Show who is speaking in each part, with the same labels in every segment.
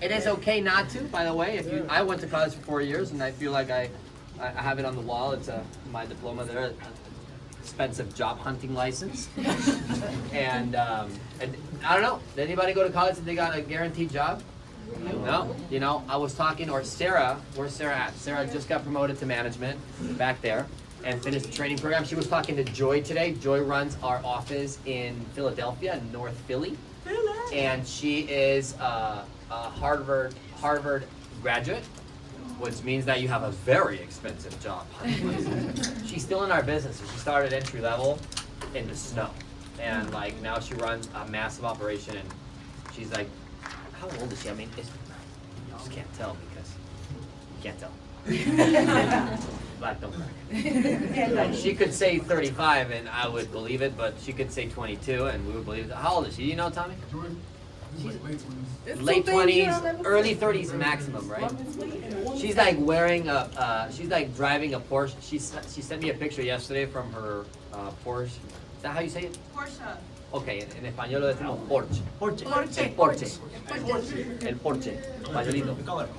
Speaker 1: It is okay not to, by the way. If you, I went to college for 4 years, and I feel like I have it on the wall. It's my diploma there, expensive job hunting license. and I don't know. Did anybody go to college and they got a guaranteed job? No. You know, I was talking, or Sarah, where's Sarah at? Sarah just got promoted to management back there and finished the training program. She was talking to Joy today. Joy runs our office in Philadelphia, North Philly. And she is a Harvard graduate, which means that you have a very expensive job. She's still in our business. She started entry level in the snow. And like now she runs a massive operation, and she's like, how old is she? I mean, you just can't tell because you can't tell. Black don't crack. Like, she could say 35 and I would believe it, but she could say 22 and we would believe it. How old is she? Do you know, Tommy? She's late 20s, early 30s maximum, right? She's like wearing she's like driving a Porsche. She sent me a picture yesterday from her Porsche. Is that how you say it?
Speaker 2: Porsche.
Speaker 1: Okay, en español lo decimos Porsche.
Speaker 2: Porsche.
Speaker 1: El Porsche. El Porsche. Españolito.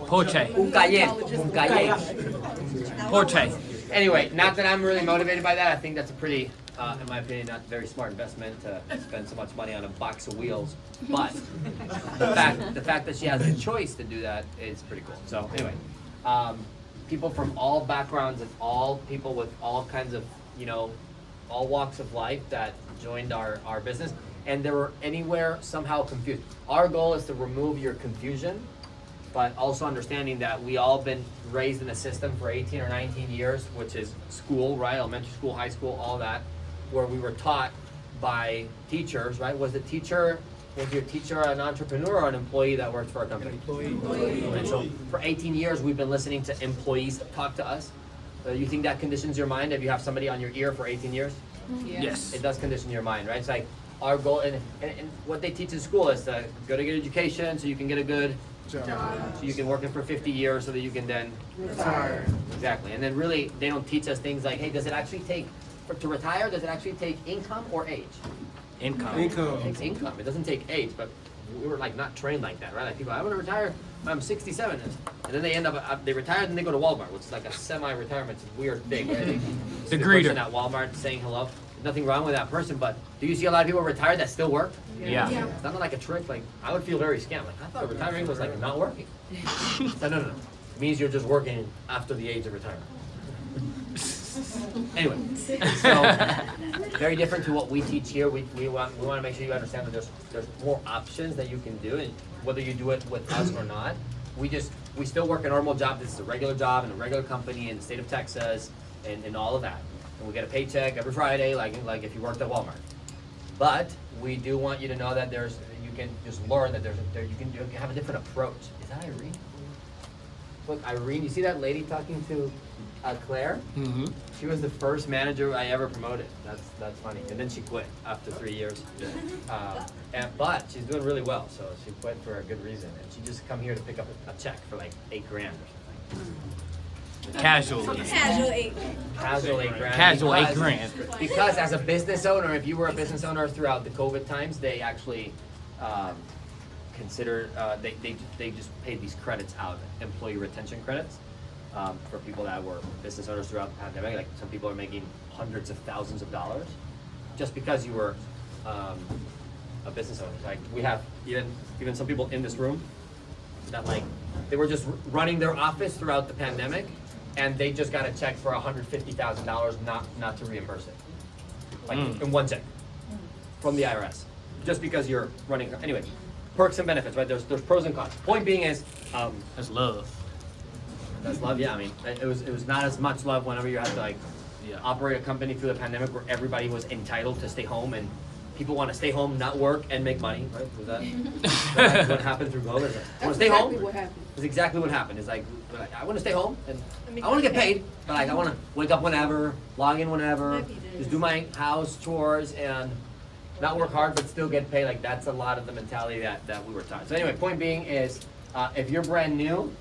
Speaker 3: Porsche.
Speaker 1: Un Cayenne. Un Cayenne.
Speaker 3: Porsche.
Speaker 1: Anyway, not that I'm really motivated by that. I think that's a pretty, in my opinion, not very smart investment to spend so much money on a box of wheels. But the fact that she has a choice to do that is pretty cool. So anyway, people from all backgrounds and all people with all kinds of, you know, all walks of life that joined our business, and they were anywhere somehow confused. Our goal is to remove your confusion, but also understanding that we all been raised in a system for 18 or 19 years, which is school, right? Elementary school, high school, all that, where we were taught by teachers, right? Was your teacher an entrepreneur or an employee that worked for a company? Employee. And so for 18 years, we've been listening to employees talk to us. You think that conditions your mind if you have somebody on your ear for 18 years?
Speaker 3: Yes.
Speaker 1: It does condition your mind, right? It's like our goal, and what they teach in school is to go to get education so you can get a good job. So you can work it for 50 years so that you can then retire. Exactly. And then really, they don't teach us things like, hey, does it actually take, to retire, does it actually take income or age?
Speaker 3: Income.
Speaker 1: It takes income. It doesn't take age, but we were like not trained like that, right? Like people, I want to retire when I'm 67, and then they end up, they retire and they go to Walmart, which is like a semi-retirement. It's a weird thing, right?
Speaker 3: The
Speaker 1: person
Speaker 3: greeter.
Speaker 1: at Walmart saying hello. There's nothing wrong with that person, but do you see a lot of people retired that still work?
Speaker 3: Yeah.
Speaker 1: It's not like a trick. Like I would feel very scammed. Like I thought retiring was like not working. No. It means you're just working after the age of retirement. Anyway, so very different to what we teach here. We want to make sure you understand that there's more options that you can do, and whether you do it with us or not, we still work a normal job. This is a regular job in a regular company in the state of Texas, and all of that. And we get a paycheck every Friday, like if you worked at Walmart. But we do want you to know that you can just learn that you can have a different approach. Is that Irene? Look, Irene, you see that lady talking to Claire?
Speaker 3: Mm-hmm.
Speaker 1: She was the first manager I ever promoted. That's funny. And then she quit after 3 years. But she's doing really well, so she quit for a good reason. And she just come here to pick up a check for like $8,000 or something.
Speaker 3: Casually.
Speaker 1: Casual $8,000.
Speaker 3: Casual $8,000.
Speaker 1: Because as a business owner, if you were a business owner throughout the COVID times, they actually consider they just paid these credits out, employee retention credits. For people that were business owners throughout the pandemic, like some people are making hundreds of thousands of dollars just because you were a business owner. Like we have even some people in this room that like they were just running their office throughout the pandemic, and they just got a check for $150,000, not to reimburse it, like in one check from the IRS, just because you're running. Anyway, perks and benefits, right? There's pros and cons. Point being is
Speaker 3: That's love.
Speaker 1: that's love, yeah. I mean, it was not as much love whenever you had to like operate a company through the pandemic where everybody was entitled to stay home and people want to stay home, not work, and make money. Right? Was that what happened through COVID? I want to stay home. That's exactly what happened. It's like I want to stay home and I want to get paid, but like I want to wake up whenever, log in whenever, just do my house chores and not work hard but still get paid. Like that's a lot of the mentality that we were taught. So anyway, point being is if you're brand new.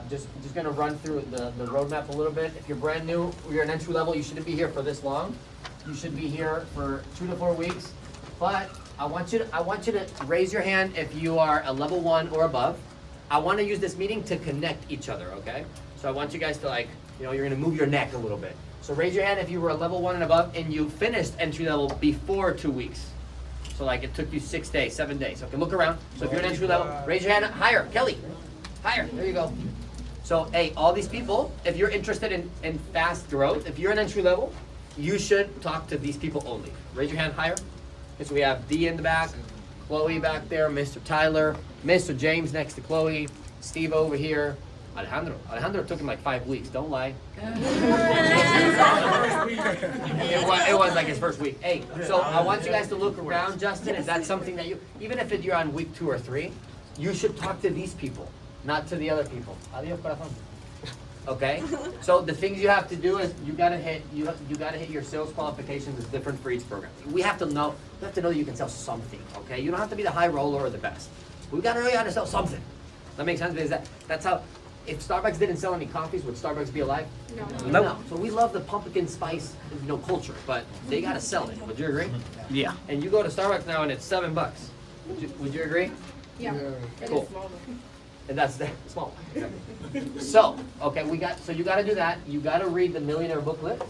Speaker 1: Just gonna run through the roadmap a little bit. If you're brand new, you're an entry level, you shouldn't be here for this long. You should be here for 2 to 4 weeks. But I want you to raise your hand if you are a level 1 or above. I want to use this meeting to connect each other, okay? So I want you guys to like, you're gonna move your neck a little bit. So raise your hand if you were a level 1 and above and you finished entry level before 2 weeks. So like it took you 6 days, 7 days. Okay, look around. So if you're an entry level, raise your hand higher. Kelly, higher. There you go. So hey, all these people, if you're interested in fast growth, if you're an entry level, you should talk to these people only. Raise your hand higher. Okay, so we have Dee in the back, Chloe back there, Mr. Tyler, Mr. James next to Chloe, Steve over here, Alejandro. Alejandro took him like 5 weeks, don't lie. It was like his first week. Hey, so I want you guys to look around, Justin. Is that something that even if you're on week 2 or 3, you should talk to these people, not to the other people. Adios, corazón. Okay? So the things you have to do is you gotta hit your sales qualifications is different for each program. We have to know that you can sell something, okay? You don't have to be the high roller or the best. We gotta know you how to sell something. That makes sense because that's how. If Starbucks didn't sell any coffees, would Starbucks be alive? No. So we love the pumpkin spice, culture, but they gotta sell it. Would you agree?
Speaker 3: Yeah.
Speaker 1: And you go to Starbucks now and it's $7. Would you agree?
Speaker 2: Yeah.
Speaker 1: Cool. And that's the small one. So, okay, so you gotta do that. You gotta read the Millionaire Booklet.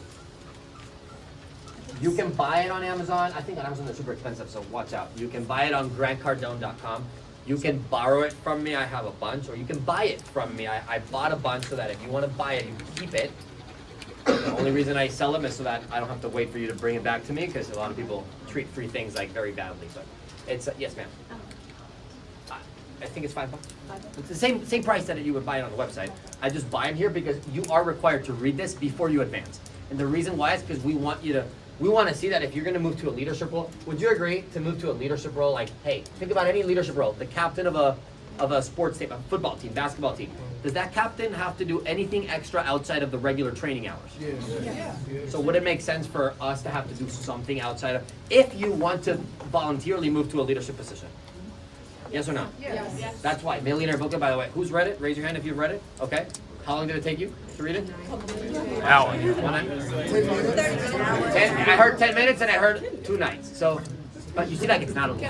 Speaker 1: You can buy it on Amazon. I think on Amazon they're super expensive, so watch out. You can buy it on grantcardone.com. You can borrow it from me, I have a bunch, or you can buy it from me. I bought a bunch so that if you want to buy it, you can keep it. The only reason I sell them is so that I don't have to wait for you to bring it back to me, because a lot of people treat free things like very badly. So it's, yes ma'am. I think it's $5. It's the same price that you would buy it on the website. I just buy them here because you are required to read this before you advance. And the reason why is because we want to see that if you're going to move to a leadership role, would you agree to move to a leadership role? Like, hey, think about any leadership role. The captain of a sports team, a football team, basketball team. Does that captain have to do anything extra outside of the regular training hours?
Speaker 2: Yes.
Speaker 1: So would it make sense for us to have to do something outside of, if you want to voluntarily move to a leadership position? Yes or no?
Speaker 2: Yes.
Speaker 1: That's why. Millionaire Booklet, by the way. Who's read it? Raise your hand if you've read it. Okay. How long did it take you to read it?
Speaker 3: Hour.
Speaker 1: 10, I heard 10 minutes and I heard 2 nights. So, but you see, like it's not a lot.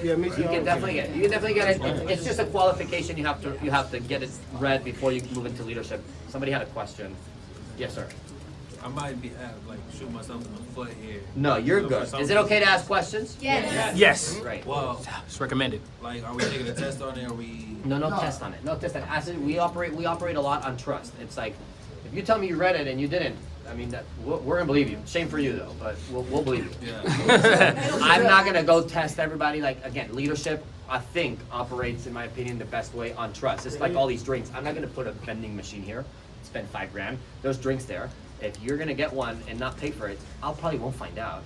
Speaker 4: Yeah, me
Speaker 1: You
Speaker 4: too.
Speaker 1: can definitely get it. You can definitely get it. It's just a qualification. You have to get it read before you move into leadership. Somebody had a question. Yes, sir.
Speaker 5: I might be shoot myself in the foot here.
Speaker 1: No, you're
Speaker 5: So
Speaker 1: good.
Speaker 5: for
Speaker 1: Is it okay to ask questions?
Speaker 2: Yes.
Speaker 3: Yes.
Speaker 1: Great.
Speaker 5: Well,
Speaker 3: It's recommended.
Speaker 5: like, are we taking a test on it? Or we?
Speaker 1: No test on it. No test on it. As we operate a lot on trust. It's like, if you tell me you read it and you didn't, I mean, we're gonna believe you. Shame for you though, but we'll believe you.
Speaker 5: Yeah.
Speaker 1: I'm not gonna go test everybody. Like again, leadership, I think operates, in my opinion, the best way on trust. It's like all these drinks. I'm not gonna put a vending machine here, spend $5 grand. There's drinks there. If you're gonna get one and not pay for it, I'll probably won't find out.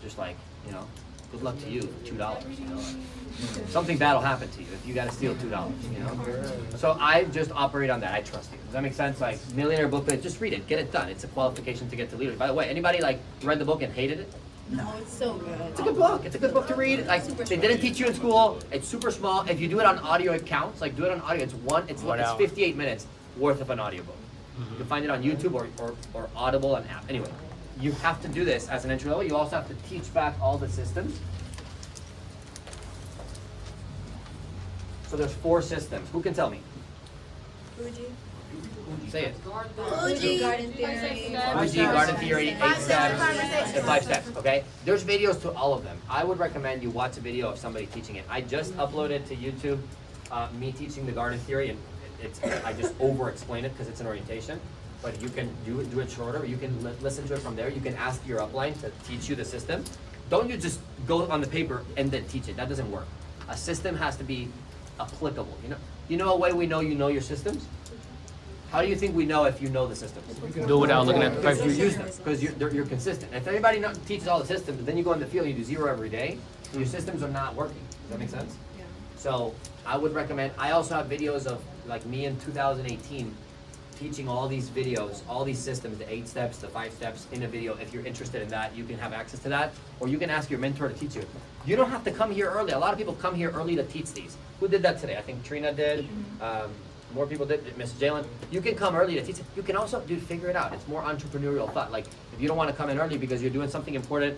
Speaker 1: Just like, good luck to you for $2. Something bad will happen to you if you gotta steal $2. So I just operate on that. I trust you. Does that make sense? Like Millionaire Booklet, just read it, get it done. It's a qualification to get to leadership. By the way, anybody like read the book and hated it?
Speaker 2: No, it's so good.
Speaker 1: It's a good book. It's a good book to read. Like they didn't teach you in school. It's super small. If you do it on audio, it counts. Like do it on audio. It's
Speaker 3: 1 hour.
Speaker 1: 58 minutes worth of an audiobook. You can find it on YouTube or Audible and app. Anyway, you have to do this as an entry level. You also have to teach back all the systems. So there's 4 systems. Who can tell me?
Speaker 2: Fuji.
Speaker 1: Say it.
Speaker 2: Fuji. Garden Theory.
Speaker 1: Fuji, Garden Theory, 8 steps, and 5 steps, okay? There's videos to all of them. I would recommend you watch a video of somebody teaching it. I just uploaded to YouTube me teaching the Garden Theory, and I just over-explain it because it's an orientation. But you can do it shorter. You can listen to it from there. You can ask your upline to teach you the system. Don't you just go on the paper and then teach it. That doesn't work. A system has to be applicable. You know a way we know you know your systems? How do you think we know if you know the systems?
Speaker 3: Do it without looking at the
Speaker 1: Because you
Speaker 3: paper.
Speaker 1: use them, because you're consistent. If everybody teaches all the systems, then you go in the field and you do 0 every day, your systems are not working. Does that make sense?
Speaker 2: Yeah.
Speaker 1: So I would recommend, I also have videos of like me in 2018 teaching all these videos, all these systems, the 8 steps, the 5 steps in a video. If you're interested in that, you can have access to that, or you can ask your mentor to teach you. You don't have to come here early. A lot of people come here early to teach these. Who did that today? I think Trina did. More people did. Mrs. Jalen. You can come early to teach it. You can also, figure it out. It's more entrepreneurial thought. Like if you don't want to come in early because you're doing something important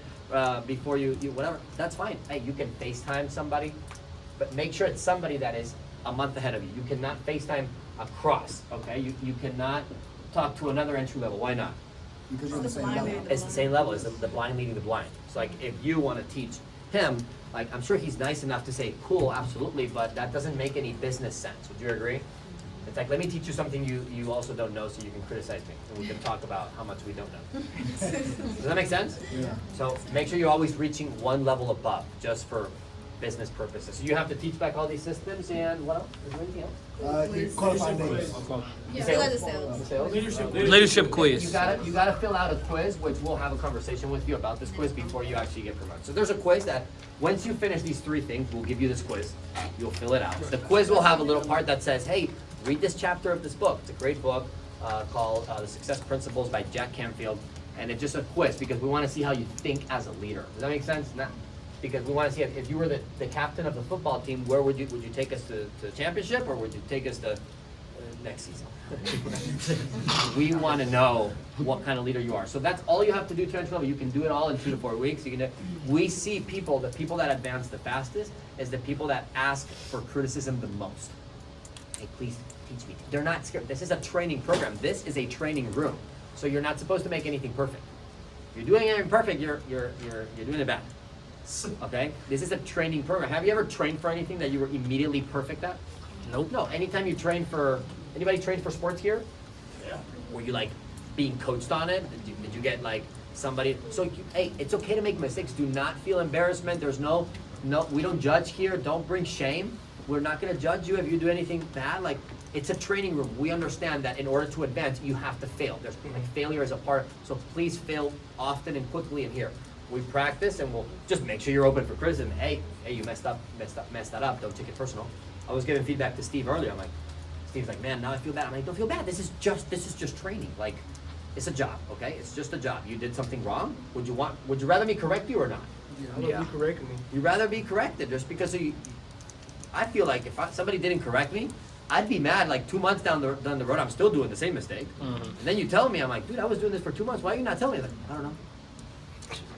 Speaker 1: before you whatever, that's fine. Hey, you can FaceTime somebody. but make sure it's somebody that is a month ahead of you. You cannot FaceTime across, okay? You cannot talk to another entry level. Why not?
Speaker 6: Because you're on the same level.
Speaker 1: It's the same level as the blind leading the blind. So like if you want to teach him, like I'm sure he's nice enough to say, cool, absolutely, but that doesn't make any business sense. Would you agree? It's like, let me teach you something you also don't know so you can criticize me. And we can talk about how much we don't know. Does that make sense?
Speaker 6: Yeah.
Speaker 1: So make sure you're always reaching one level above just for business purposes. So you have to teach back all these systems and what else? Is there anything else?
Speaker 6: Qualified names.
Speaker 2: Yeah,
Speaker 1: Sales.
Speaker 2: fill out the sales.
Speaker 1: Sales?
Speaker 3: Leadership
Speaker 1: You
Speaker 3: quiz.
Speaker 1: gotta fill out a quiz, which we'll have a conversation with you about this quiz before you actually get promoted. So there's a quiz that, once you finish these 3 things, we'll give you this quiz. You'll fill it out. The quiz will have a little part that says, hey, read this chapter of this book. It's a great book called The Success Principles by Jack Canfield. And it's just a quiz because we want to see how you think as a leader. Does that make sense? Because we want to see if you were the captain of the football team, where would you take us to the championship, or would you take us to next season? We want to know what kind of leader you are. So that's all you have to do to enter level. You can do it all in 2 to 4 weeks. You can do, we see the people that advance the fastest is the people that ask for criticism the most. Hey, please teach me. They're not scared. This is a training program. This is a training room. So you're not supposed to make anything perfect. If you're doing anything perfect, you're doing it bad. Okay? This is a training program. Have you ever trained for anything that you were immediately perfect at?
Speaker 3: Nope.
Speaker 1: No. Anytime you train for, anybody train for sports here? Yeah. Were you like being coached on it? Did you get like somebody? So hey, it's okay to make mistakes. Do not feel embarrassment. There's no, we don't judge here. Don't bring shame. We're not gonna judge you if you do anything bad. Like, it's a training room. We understand that in order to advance, you have to fail. There's like failure is a part. So please fail often and quickly in here. We practice and we'll just make sure you're open for criticism. Hey, you messed that up. Don't take it personal. I was giving feedback to Steve earlier. I'm like, Steve's like, man, now I feel bad. I'm like, don't feel bad. This is just training. Like, it's a job, okay? It's just a job. You did something wrong. Would you rather me correct you or not?
Speaker 4: Yeah. You correct me.
Speaker 1: You'd rather be corrected just because of you. I feel like if somebody didn't correct me, I'd be mad like 2 months down the road. I'm still doing the same mistake. And then you tell me, I'm like, dude, I was doing this for 2 months. Why are you not telling me? Like, I don't know.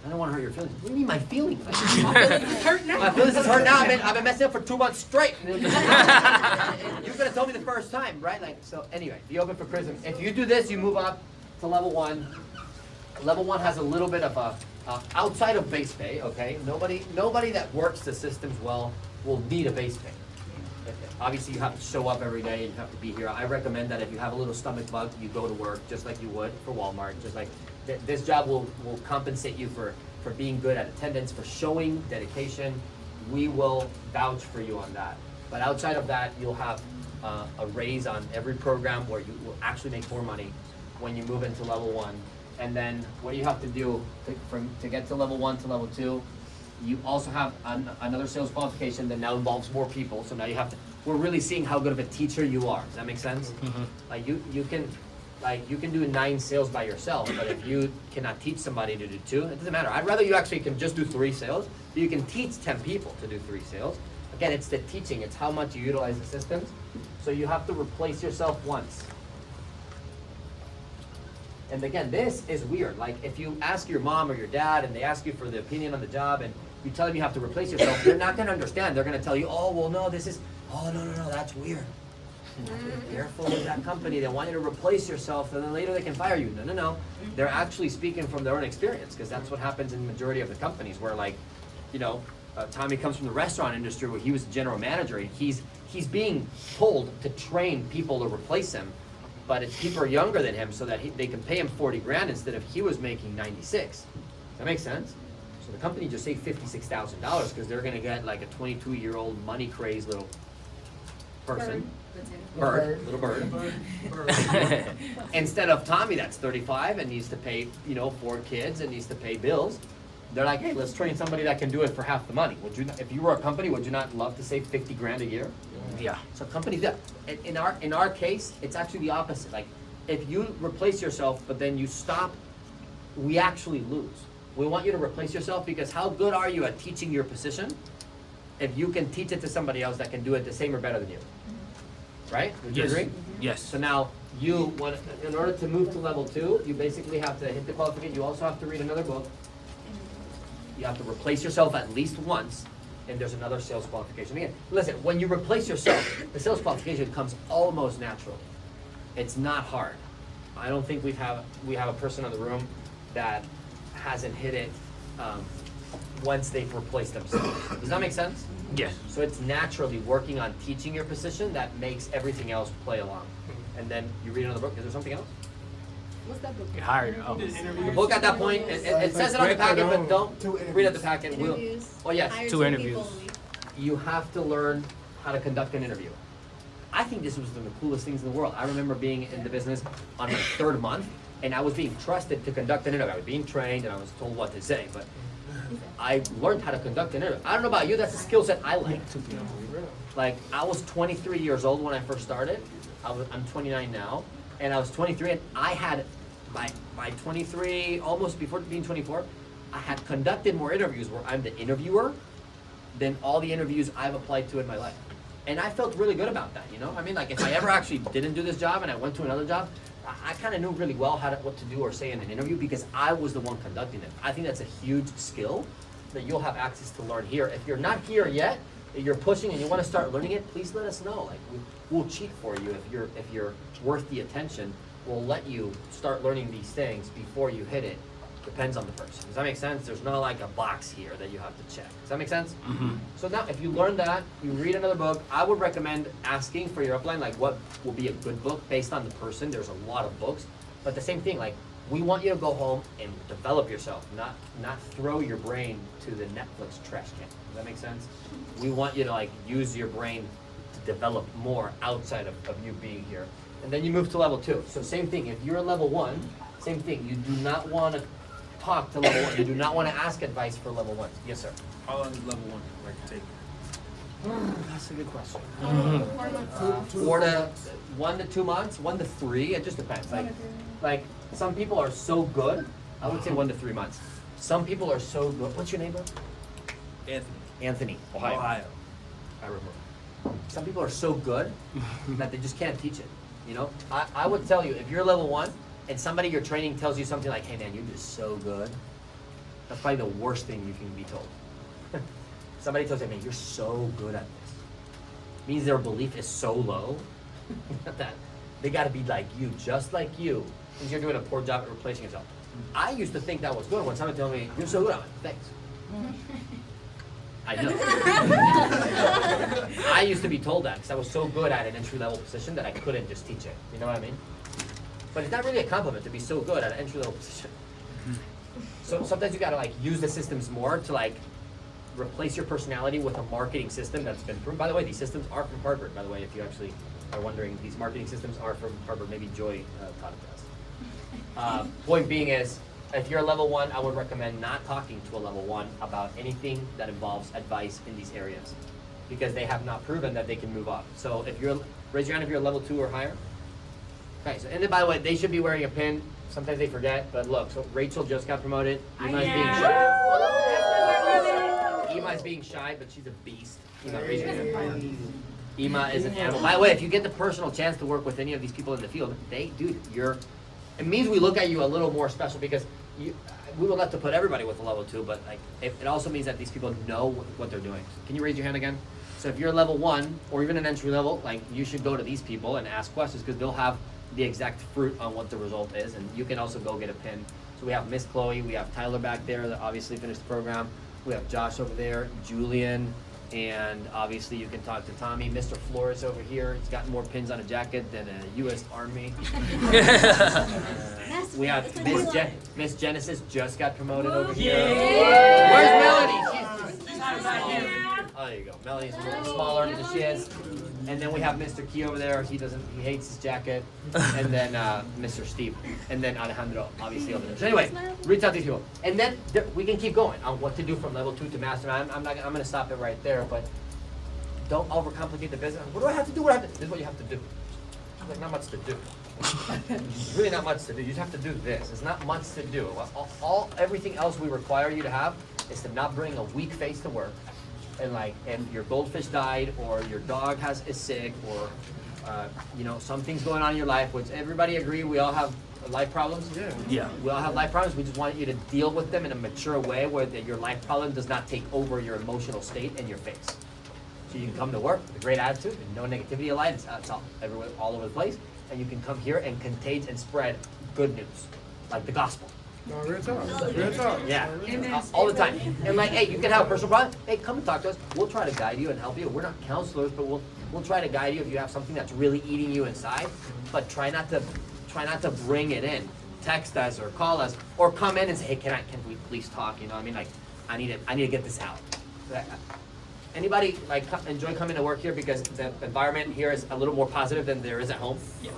Speaker 1: I don't want to hurt your feelings. What do you mean my feelings? Like, my feelings is hurt now. My feelings is hurt now. I've been messing up for 2 months straight. You could have told me the first time, right? Like, so anyway, be open for criticism. If you do this, you move up to level 1. Level 1 has a little bit of a outside of base pay. Okay, nobody that works the systems well will need a base pay. Obviously, you have to show up every day and you have to be here. I recommend that if you have a little stomach bug, you go to work just like you would for Walmart. Just like this job will compensate you for being good at attendance, for showing dedication. We will vouch for you on that. But outside of that, you'll have a raise on every program where you will actually make more money when you move into level 1. And then what you have to do to get to level 1 to level 2, you also have another sales qualification that now involves more people. So now you have to, we're really seeing how good of a teacher you are. Does that make sense? Mm-hmm. Like you can do 9 sales by yourself, but if you cannot teach somebody to do 2, it doesn't matter. I'd rather you actually can just do 3 sales. You can teach 10 people to do 3 sales. Again, it's the teaching. It's how much you utilize the systems. So you have to replace yourself once. And again, this is weird. Like if you ask your mom or your dad and they ask you for the opinion on the job and you tell them you have to replace yourself, they're not gonna understand. They're gonna tell you, oh, well, no, no, that's weird. Be careful with that company. They want you to replace yourself and then later they can fire you. No. They're actually speaking from their own experience because that's what happens in the majority of the companies where like, Tommy comes from the restaurant industry where he was a general manager and he's being told to train people to replace him. But it's people are younger than him so that they can pay him 40 grand instead of he was making 96. Does that make sense? So the company just saved $56,000 because they're gonna get like a 22-year-old money crazed little person. Little bird. Instead of Tommy that's 35 and needs to pay, 4 kids and needs to pay bills. They're like, hey, let's train somebody that can do it for half the money. Would you, if you were a company, would you not love to save 50 grand a year?
Speaker 3: Yeah.
Speaker 1: So companies, in our case, it's actually the opposite. Like, if you replace yourself, but then you stop, we actually lose. We want you to replace yourself because how good are you at teaching your position if you can teach it to somebody else that can do it the same or better than you? Right? Would you
Speaker 3: Yes.
Speaker 1: agree?
Speaker 3: Yes.
Speaker 1: So now, in order to move to level 2, you basically have to hit the qualification. You also have to read another book. You have to replace yourself at least once. and there's another sales qualification. Again, listen, when you replace yourself, the sales qualification comes almost natural. It's not hard. I don't think we have a person in the room that hasn't hit it once they've replaced themselves. Does that make sense?
Speaker 3: Yes.
Speaker 1: So it's naturally working on teaching your position that makes everything else play along. And then you read another book. Is there something else?
Speaker 2: What's that book?
Speaker 3: Get hired. Oh.
Speaker 1: The book at that point, it says it on the packet, but don't read at the packet.
Speaker 2: Interviews.
Speaker 1: Oh yes,
Speaker 2: Hire
Speaker 3: 2
Speaker 2: two
Speaker 3: interviews.
Speaker 2: people only.
Speaker 1: you have to learn how to conduct an interview. I think this was one of the coolest things in the world. I remember being in the business on my 3rd month, and I was being trusted to conduct an interview. I was being trained, and I was told what to say, but I learned how to conduct an interview. I don't know about you, that's a skill set I like. Like, I was 23 years old when I first started. I'm 29 now, and I was 23, and I had, by 23, almost before being 24, I had conducted more interviews where I'm the interviewer than all the interviews I've applied to in my life. And I felt really good about that, you know? I mean, like, if I ever actually didn't do this job and I went to another job, I kind of knew really well what to do or say in an interview because I was the one conducting it. I think that's a huge skill that you'll have access to learn here. If you're not here yet, if you're pushing and you want to start learning it, please let us know. Like, we'll cheat for you if you're worth the attention. We'll let you start learning these things before you hit it. Depends on the person. Does that make sense? There's not like a box here that you have to check. Does that make sense?
Speaker 3: Mm-hmm.
Speaker 1: So now, if you learn that, you read another book, I would recommend asking for your upline, like what will be a good book based on the person. There's a lot of books, but the same thing, like we want you to go home and develop yourself, not throw your brain to the Netflix trash can. Does that make sense? We want you to like use your brain to develop more outside of you being here. And then you move to level 2. So same thing, if you're a level 1, same thing, you do not want to talk to level 1. You do not want to ask advice for level 1. Yes, sir.
Speaker 5: How long does level 1 like to take?
Speaker 1: That's a good question.
Speaker 2: 4 months.
Speaker 1: 1 to 2 months, 1 to 3. It just depends. Like some people are so good. I would say 1 to 3 months. Some people are so good. What's your name, bro? Anthony, Ohio. I remember. Some people are so good that they just can't teach it. You know, I would tell you if you're level 1 and somebody you're training tells you something like, "Hey man, you're just so good," that's probably the worst thing you can be told. Somebody tells you, "Man, you're so good at this," means their belief is so low that they got to be like you, just like you, because you're doing a poor job at replacing yourself. I used to think that was good when somebody told me, "You're so good," I'm like, "Thanks." I know. I used to be told that because I was so good at an entry-level position that I couldn't just teach it. You know what I mean? But it's not really a compliment to be so good at an entry-level position. So sometimes you gotta like use the systems more to like replace your personality with a marketing system that's been proven. By the way, these systems are from Harvard. By the way, if you actually are wondering, these marketing systems are from Harvard. Maybe Joy taught it to us. Point being is, if you're a level 1, I would recommend not talking to a level 1 about anything that involves advice in these areas because they have not proven that they can move up. So if you're, raise your hand if you're a level 2 or higher. Okay, so, and then by the way, they should be wearing a pin. Sometimes they forget, but look, so Rachel just got promoted. Ima's being shy. Ima's being shy, but she's a beast. Ima, raise your hand. Ima is an animal. By the way, if you get the personal chance to work with any of these people in the field, it means we look at you a little more special because we would love to put everybody with a level 2, but like it also means that these people know what they're doing. Can you raise your hand again? So if you're level 1 or even an entry level, like you should go to these people and ask questions because they'll have the exact fruit on what the result is, and you can also go get a pin. So we have Miss Chloe, we have Tyler back there that obviously finished the program. We have Josh over there, Julian, and obviously you can talk to Tommy. Mr. Flores over here, he's got more pins on a jacket than a U.S. Army. We have Miss Genesis just got promoted over here. Where's Melody? Oh, there you go. Melody's a little smaller than she is. And then we have Mr. Key over there. He hates his jacket. And then Mr. Steve. And then Alejandro, obviously over there. So anyway, reach out to these people. And then we can keep going on what to do from level 2 to master. I'm going to stop it right there, but don't overcomplicate the business. What do I have to do? This is what you have to do. There's not much to do. There's really not much to do. You just have to do this. There's not much to do. Everything else we require you to have is to not bring a weak face to work. And like, if your goldfish died, or your dog is sick, or you know, some things going on in your life, which everybody agree we all have life problems.
Speaker 3: Yeah.
Speaker 1: We all have life problems. We just want you to deal with them in a mature way where your life problem does not take over your emotional state and your face. So you can come to work with a great attitude and no negativity in life. It's all everywhere, all over the place. And you can come here and contage and spread good news, like the gospel.
Speaker 4: No, real talk. Real talk.
Speaker 1: Yeah, all the time. And like, hey, you can have a personal problem. Hey, come and talk to us. We'll try to guide you and help you. We're not counselors, but we'll try to guide you if you have something that's really eating you inside. But try not to bring it in. Text us or call us or come in and say, hey, can we please talk? You know, what I mean, like, I need to get this out. Anybody like enjoy coming to work here because the environment here is a little more positive than there is at home? Yeah.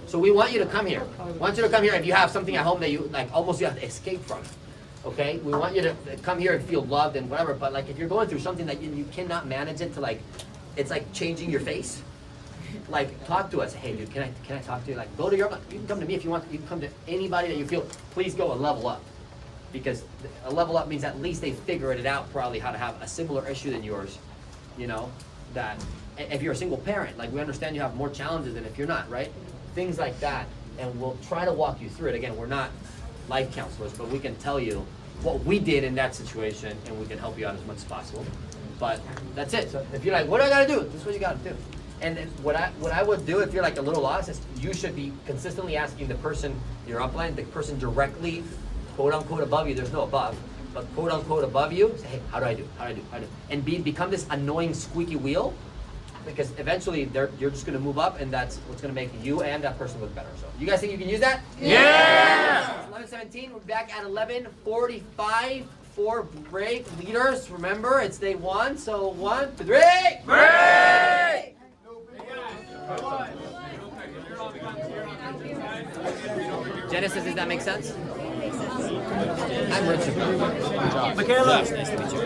Speaker 1: So we want you to come here. We want you to come here if you have something at home that you like almost you have to escape from. Okay? We want you to come here and feel loved and whatever, but like if you're going through something that you cannot manage it to like it's like changing your face. Like talk to us. Hey dude, can I talk to you? Like go to your you can come to me if you want. You can come to anybody that you feel. Please go a level up. Because a level up means at least they figured it out probably how to have a similar issue than yours, you know, that if you're a single parent, like we understand you have more challenges than if you're not, right? Things like that, and we'll try to walk you through it. Again, we're not life counselors, but we can tell you what we did in that situation, and we can help you out as much as possible. But that's it. So if you're like, what do I gotta do? This is what you gotta do. And then what I would do if you're like a little lost is you should be consistently asking the person, your upline, the person directly, quote unquote above you, there's no above, but quote unquote above you, say, hey, how do I do? And become this annoying squeaky wheel, because eventually you're just gonna move up, and that's what's gonna make you and that person look better. So you guys think you can use that?
Speaker 3: Yeah!
Speaker 1: 11:17, we're back at 11:45 for break. Leaders, remember, it's day one, so 1, 2, 3.
Speaker 3: Break!
Speaker 1: Genesis, does that make sense? I'm Richard.
Speaker 3: Michaela!
Speaker 1: Nice to meet you.